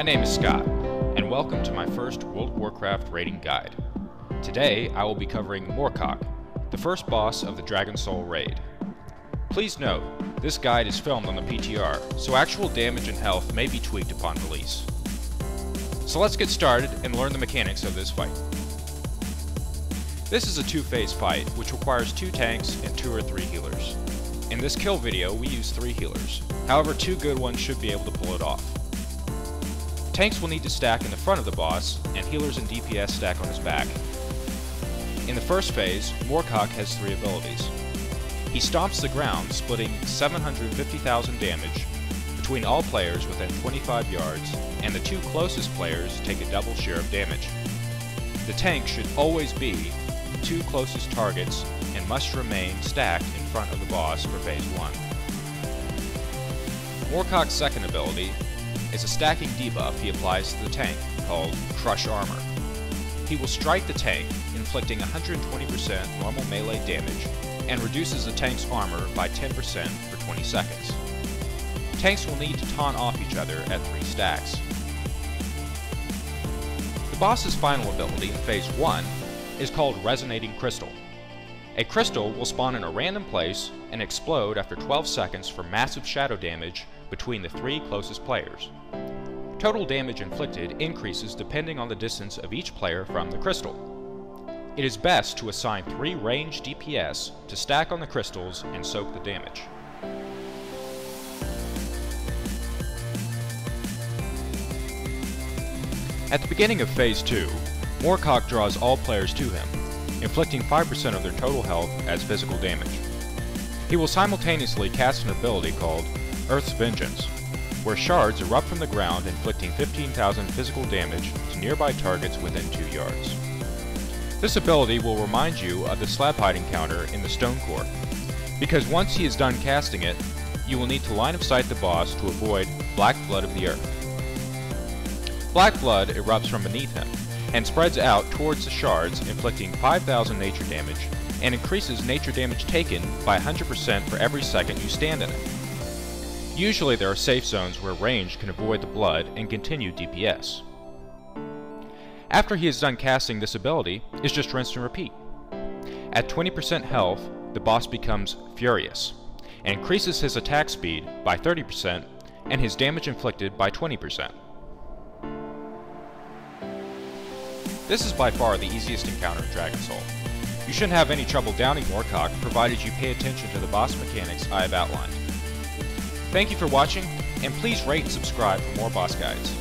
name is Scott, and welcome to my first World of Warcraft raiding guide. Today I will be covering Morchok, the first boss of the Dragon Soul raid. Please note, this guide is filmed on the PTR, so actual damage and health may be tweaked upon release. So let's get started and learn the mechanics of this fight. This is a two-phase fight, which requires 2 tanks and 2 or 3 healers. In this kill video, we use 3 healers. However, 2 good ones should be able to pull it off. Tanks will need to stack in the front of the boss, and healers and DPS stack on his back. In the first phase, Morchok has 3 abilities. He stomps the ground, splitting 750,000 damage between all players within 25 yards, and the 2 closest players take a double share of damage. The tank should always be the 2 closest targets and must remain stacked in front of the boss for phase 1. Morchok's second ability is a stacking debuff he applies to the tank, called Crush Armor. He will strike the tank, inflicting 120% normal melee damage, and reduces the tank's armor by 10% for 20 seconds. Tanks will need to taunt off each other at 3 stacks. The boss's final ability in phase 1 is called Resonating Crystal. A crystal will spawn in a random place and explode after 12 seconds for massive shadow damage between the 3 closest players. Total damage inflicted increases depending on the distance of each player from the crystal. It is best to assign 3 ranged DPS to stack on the crystals and soak the damage. At the beginning of phase 2, Morchok draws all players to him, inflicting 5% of their total health as physical damage. He will simultaneously cast an ability called Earth's Vengeance, where shards erupt from the ground, inflicting 15,000 physical damage to nearby targets within 2 yards. This ability will remind you of the slab hide encounter in the Stone Core, because once he is done casting it, you will need to line of sight the boss to avoid Black Blood of the Earth. Black blood erupts from beneath him and spreads out towards the shards, inflicting 5,000 nature damage, and increases nature damage taken by 100% for every second you stand in it. Usually there are safe zones where ranged can avoid the blood and continue DPS. After he is done casting this ability, it's just rinse and repeat. At 20% health, the boss becomes furious, and increases his attack speed by 30% and his damage inflicted by 20%. This is by far the easiest encounter in Dragon Soul. You shouldn't have any trouble downing Morchok provided you pay attention to the boss mechanics I have outlined. Thank you for watching, and please rate and subscribe for more boss guides.